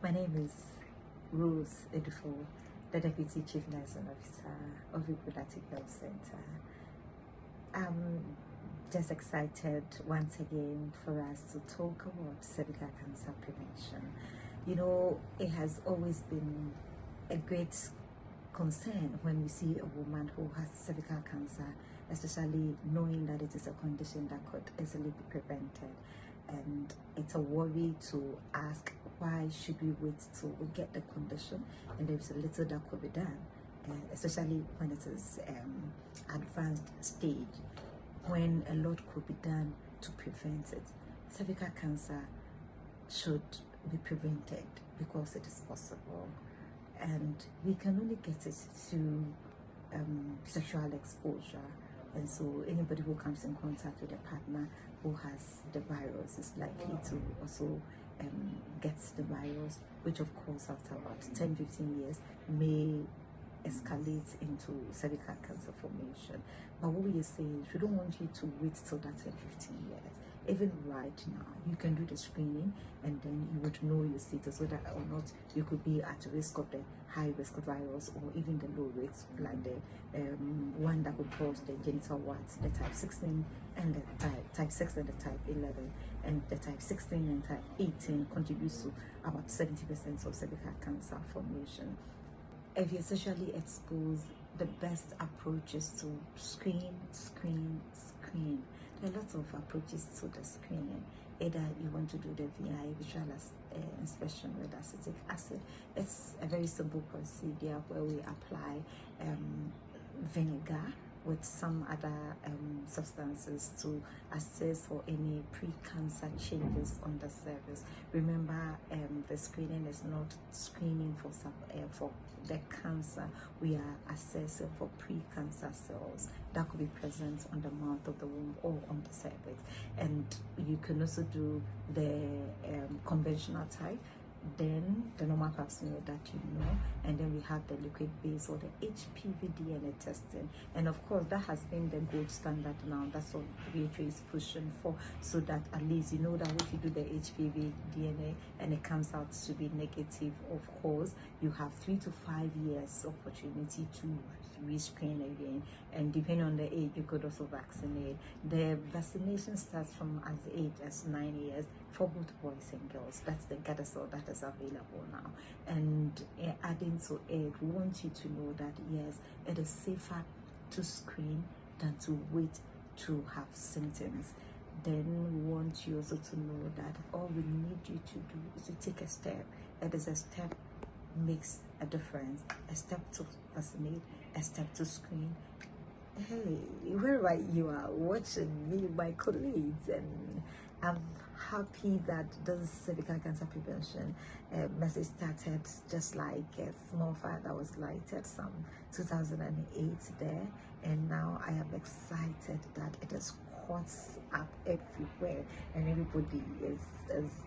My name is Rose Edufo, the Deputy Chief Nursing Officer of Reproductive Health Center. I'm just excited once again for us to talk about cervical cancer prevention. You know, it has always been a great concern when we see a woman who has cervical cancer, especially knowing that it is a condition that could easily be prevented. And it's a worry to ask, why should we wait till we get the condition? And there's a little that could be done, especially when it is advanced stage, when a lot could be done to prevent it. Cervical cancer should be prevented because it is possible, and we can only get it through sexual exposure. And so anybody who comes in contact with a partner who has the virus is likely to also get the virus, which of course after about 10-15 years may escalate into cervical cancer formation. But what we are saying is we don't want you to wait till that 10-15 years. Even right now, you can do the screening and then you would know your status, whether or not you could be at risk of the high risk virus or even the low risk, like the one that could cause the genital warts, the type 16 and the type 6 and the type 11, and the type 16 and type 18 contributes to about 70% of cervical cancer formation. If you're sexually exposed, the best approach is to screen. There are lots of approaches to the screening. Either you want to do the VI, visual inspection with acetic acid. It's a very simple procedure where we apply vinegar with some other substances to assess for any pre-cancer changes on the cervix. Remember, the screening is not screening for the cancer. We are assessing for pre-cancer cells that could be present on the mouth of the womb or on the cervix. And you can also do the conventional type, then the normal pap smear that you know, and then we have the liquid base or the HPV DNA testing. And of course, that has been the gold standard now. That's what WHO is pushing for, so that at least you know that if you do the HPV DNA and it comes out to be negative, of course, you have 3 to 5 years opportunity to rescreen again, and depending on the age you could also vaccinate. The vaccination starts from as age as 9 years for both boys and girls. That's the Gardasil that is available now. And adding to it, we want you to know that yes, it is safer to screen than to wait to have symptoms. Then we want you also to know that all we need you to do is to take a step. It is a step makes a difference. A step to vaccinate, a step to screen. Hey, wherever you are watching me, my colleagues, and I'm happy that this cervical cancer prevention message started just like a small fire that was lighted some 2008 there, and now I am excited that it is caught up everywhere and everybody is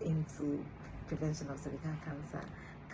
into prevention of cervical cancer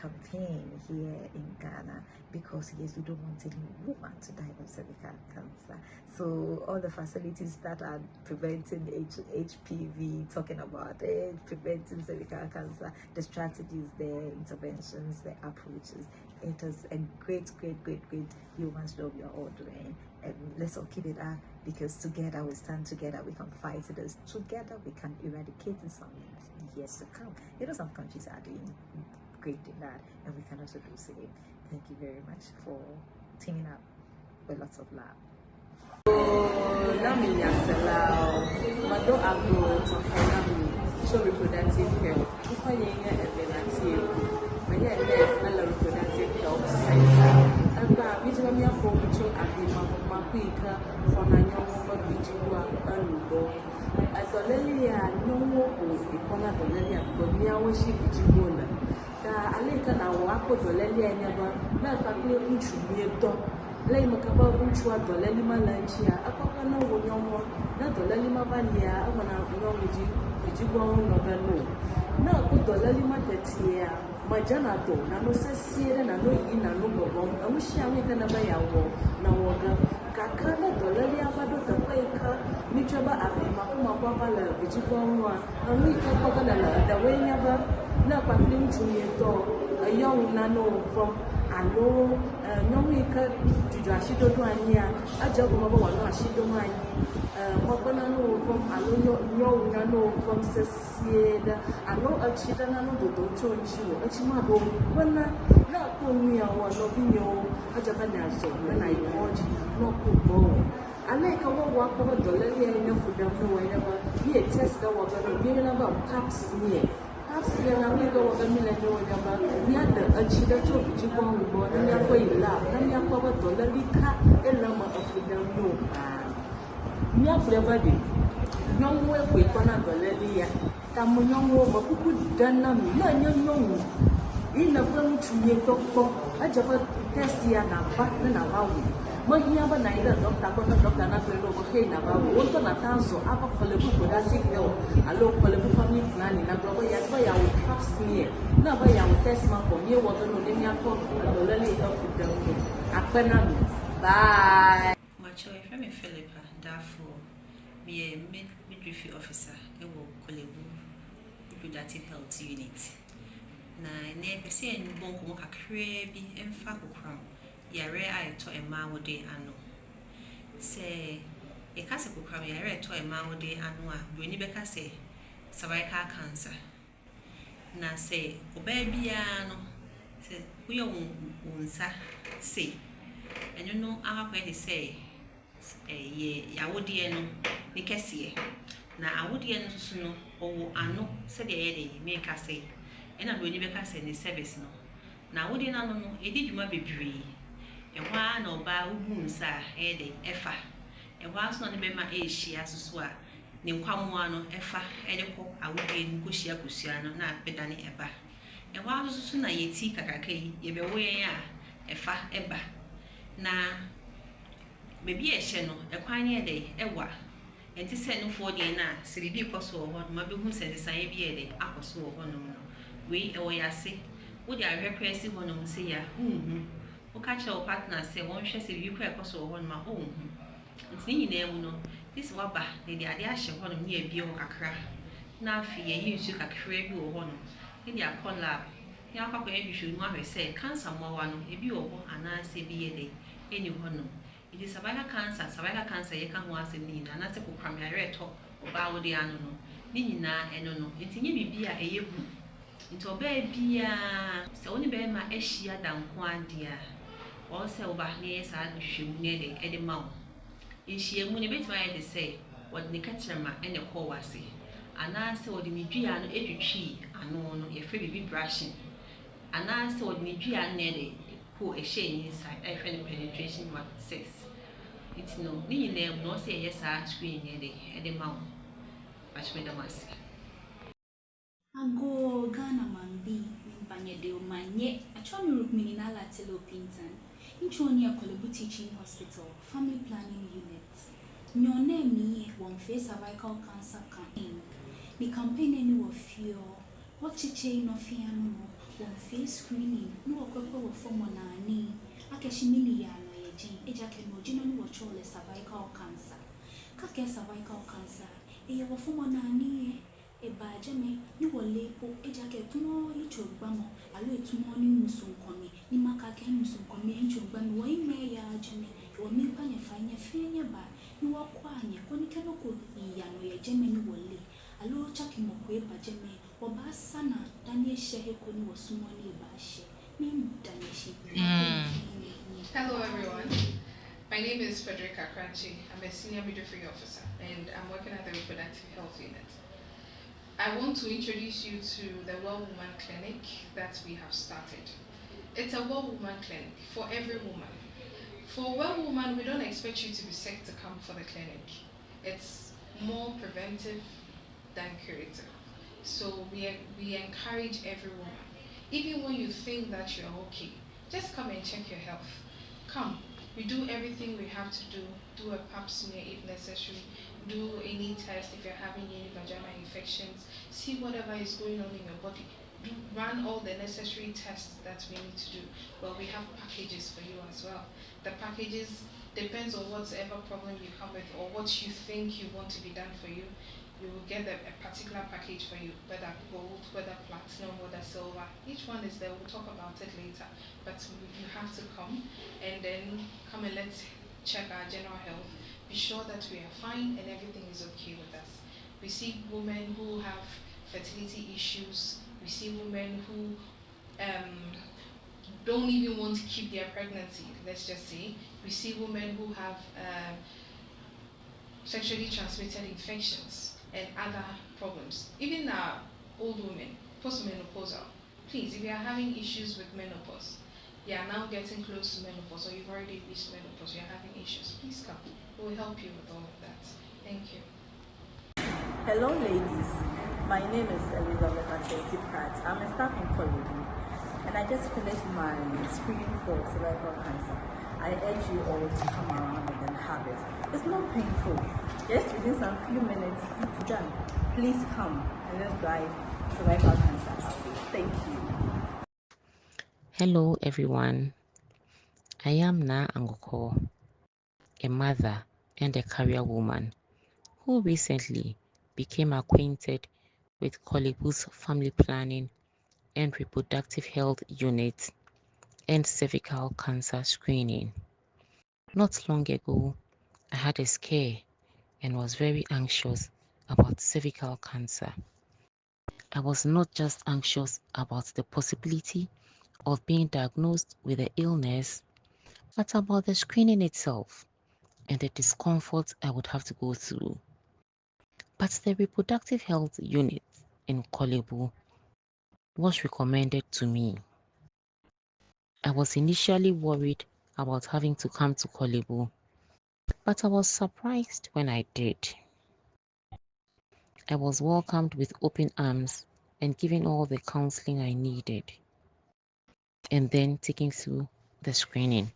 campaign here in Ghana, because yes, we don't want any woman to die of cervical cancer. So all the facilities that are preventing HPV, talking about it, preventing cervical cancer, the strategies, the interventions, the approaches, it is a great human job you're all doing. And let's all keep it up, because together we stand together, we can fight this together, we can eradicate in some years to come. You know, some countries are doing great in that, and we can also do the same. Thank you very much for teaming up with lots of love. Reproductive health. Reproductive Health Center. Aleka na wako doleli ya nyaba na kakule unchumie do lei makaba unchua doleli malanchia akaka na wonyomo na doleli mabania amana nyomiji kujigwa no gano na ku doleli matetia majana do na no sesiere na no yi na no bobom amushi aweka na bayawo na woga kakana doleli abado tapaika michoba apima kuma kwa pala vijigwa nwa na mwika kwa kana la dawenya ba na kwakle ntumi to young na no from alo nyomi ka juju ashidodo ani a ajago mabo wa no ashidodo ani mokona no from alo young na no from sesieda alo achida na no dodo chonchi wo achima bo wana na ko mi awo no binyo ajaga na so na ikoji no ko bo ale ka wo wa ko dollar ye nya fudam no wa na ba ye test da wa ba no bi na ba tax ni tax ye na mi go wa ga mi le do wa ba ya da achida to ji bo bo na ya ko ila na ya ko ba dollar li ka ela ma fudam no ba mi afre ba de nyom we ko ko na dollar li ya ta mo nyom wo ba ku dana mi na nyom ina kwa mtu ye dokpo ajaba test ya na ba na wa wo mahia ba na ida doctor ko doctor na pelo ko hey na ba wo to na tanso apa kolebu ko da sick health alo kolebu family planning na bro ya wo caps here na ba ya wo test ma ko ye wo no le mi akọ adolele health dem apena mi bye macho if me Philippa therefore me midwifery officer e wo kolebu reproductive health unit na ne pese en bon ko kakra bi emfa kokram yare a to ema wode ano se e kase kokram yare to ema wode ano a broni beka se cervical cancer na se oba bia no se uyo unsa se enyo no akwa de se ye yawode no ne kese na awode no susu no owo ano se de ye de me kase ena broni beka se ne service no na awode no no edi dwuma bebre ehwa na oba ubu nsa de efa ehwa so na ne bema ehia susu a ne nkwamoa no efa de ko awode no ko hia kosua no na pedane eba ehwa susu na yeti kakakai ye bewo yen a efa eba na bebi ehye no ekwan ye de ewa enti se no fo de na siribi koso ho ma behu se san ye bi ye de akoso ho no we ewo yase wo de ahwekwesi ho no se ya o catch your partner say one share say you kwa ekoso ho no ma nti nyina mu no this waba de ade ahye ho no ne abi o kakra na afi ye yinsu kakra bi wo ho no ne akola ya akwa ya hwehwe mu ahwe say cancer mo wa no ebi wo ho ana se bi ye de eni ho no it is cervical cancer ye ka ho ase ni na na se kokram ya reto oba wo de ano no ni nyina eno no nti nye bibia eyebu nti oba bia se woni be ma ehia danko adia o se oba ne sa hwehwemu ne de ede ma wo ehia mu ne betima ye de say wodi ne katrema ene ko wase ana se wodi ne dua no edwitwi ano no ye fe bibi brushing ana se wodi ne dua ne de ko ehye ni inside I find penetration mark 6 it's no ni nyina no se ye sa screen ne de ede ma wo bachme da masi ago Ghana mambi mpanye de omanye achonu rukmini na latelo pintan inchoni ya Korle Teaching Hospital Family Planning Unit nyone mi won face cervical cancer campaign the campaign ni wo fio what chiche no fia no won face screening no okwekwe wo form na ani akeshimini ya no yeji ejake no jino ni wo chole cervical cancer kake cervical cancer eye wo form na ani eba jeme ni wole po ejake tumo ichogbamo alo etumo ni musunkomi ni makake musunkomi ichogbamo wo ime ya jeme wo mi panye fanye fenye ba ni wo kwanye koni kenoko iya no ye jeme ni wole alo chaki moko eba jeme wo ba sana danie shehe koni wo sumo ni ba she ni danie she. Hello everyone. My name is Frederica Kranchi. I'm a senior midwifery officer and I'm working at the Reproductive Health Unit. I want to introduce you to the Wellwoman clinic that we have started. It's a Wellwoman clinic for every woman. For Wellwoman, we don't expect you to be sick to come for the clinic. It's more preventive than curative. So we encourage every woman. Even when you think that you're okay, just come and check your health. Come. We do everything we have to do a pap smear if necessary, do any test if you're having any vaginal infections, see whatever is going on in your body, run all the necessary tests that we need to do. Well, we have packages for you as well. The packages depends on whatever problem you come with or what you think you want to be done for you. You will get a particular package for you, whether gold, whether platinum, whether silver. Each one is there. We'll talk about it later. But you have to come and then come and let's check our general health. Be sure that we are fine and everything is okay with us. We see women who have fertility issues. We see women who don't even want to keep their pregnancy, let's just say. We see women who have sexually transmitted infections and other problems. Even old women, postmenopausal. Please, if you are having issues with menopause, you are now getting close to menopause, or you've already reached menopause, you're having issues, please come. We'll help you with all of that. Thank you. Hello ladies, my name is Elizabeth Achesi Pratt. I'm a staff in Korle, and I just finished my screening for cervical cancer. I urge you all to come around and then have it. It's not painful. Just within some few minutes, it's done. Please come and let's drive cervical cancer away. Thank you. Hello everyone, I am Na Angoko, a mother and a career woman who recently became acquainted with Korle's family planning and reproductive health unit and cervical cancer screening. Not long ago, I had a scare and was very anxious about cervical cancer. I was not just anxious about the possibility of being diagnosed with the illness, but about the screening itself and the discomfort I would have to go through. But the reproductive health unit in Korle was recommended to me. I was initially worried about having to come to Korle, but I was surprised when I did. I was welcomed with open arms and given all the counseling I needed, and then taken through the screening.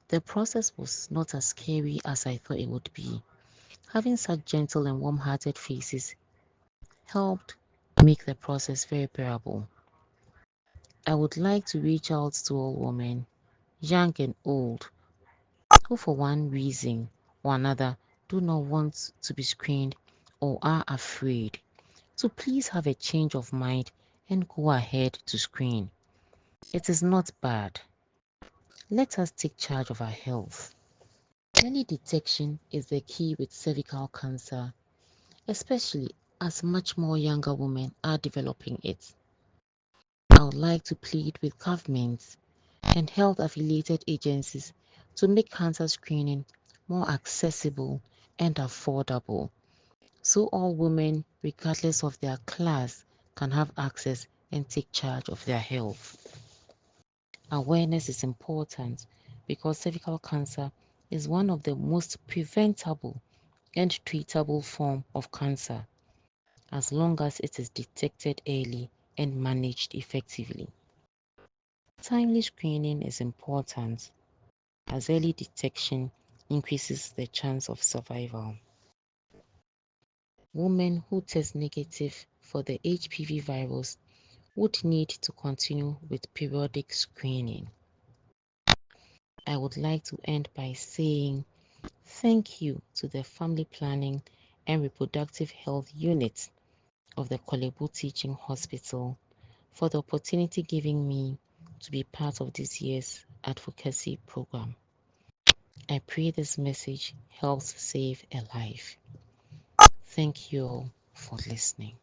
The process was not as scary as I thought it would be. Having such gentle and warm-hearted faces helped make the process very bearable. I would like to reach out to all women, young and old, who for one reason or another do not want to be screened or are afraid, to please have a change of mind and go ahead to screen. It is not bad. Let us take charge of our health. Early detection is the key with cervical cancer, especially as much more younger women are developing it. I would like to plead with governments and health-affiliated agencies to make cancer screening more accessible and affordable, so all women, regardless of their class, can have access and take charge of their health. Awareness is important because cervical cancer is one of the most preventable and treatable form of cancer, as long as it is detected early and managed effectively. Timely screening is important as early detection increases the chance of survival. Women who test negative for the HPV virus would need to continue with periodic screening. I would like to end by saying thank you to the Family Planning and Reproductive Health Unit of the Korle Teaching Hospital for the opportunity given me to be part of this year's advocacy program. I pray this message helps save a life. Thank you all for listening.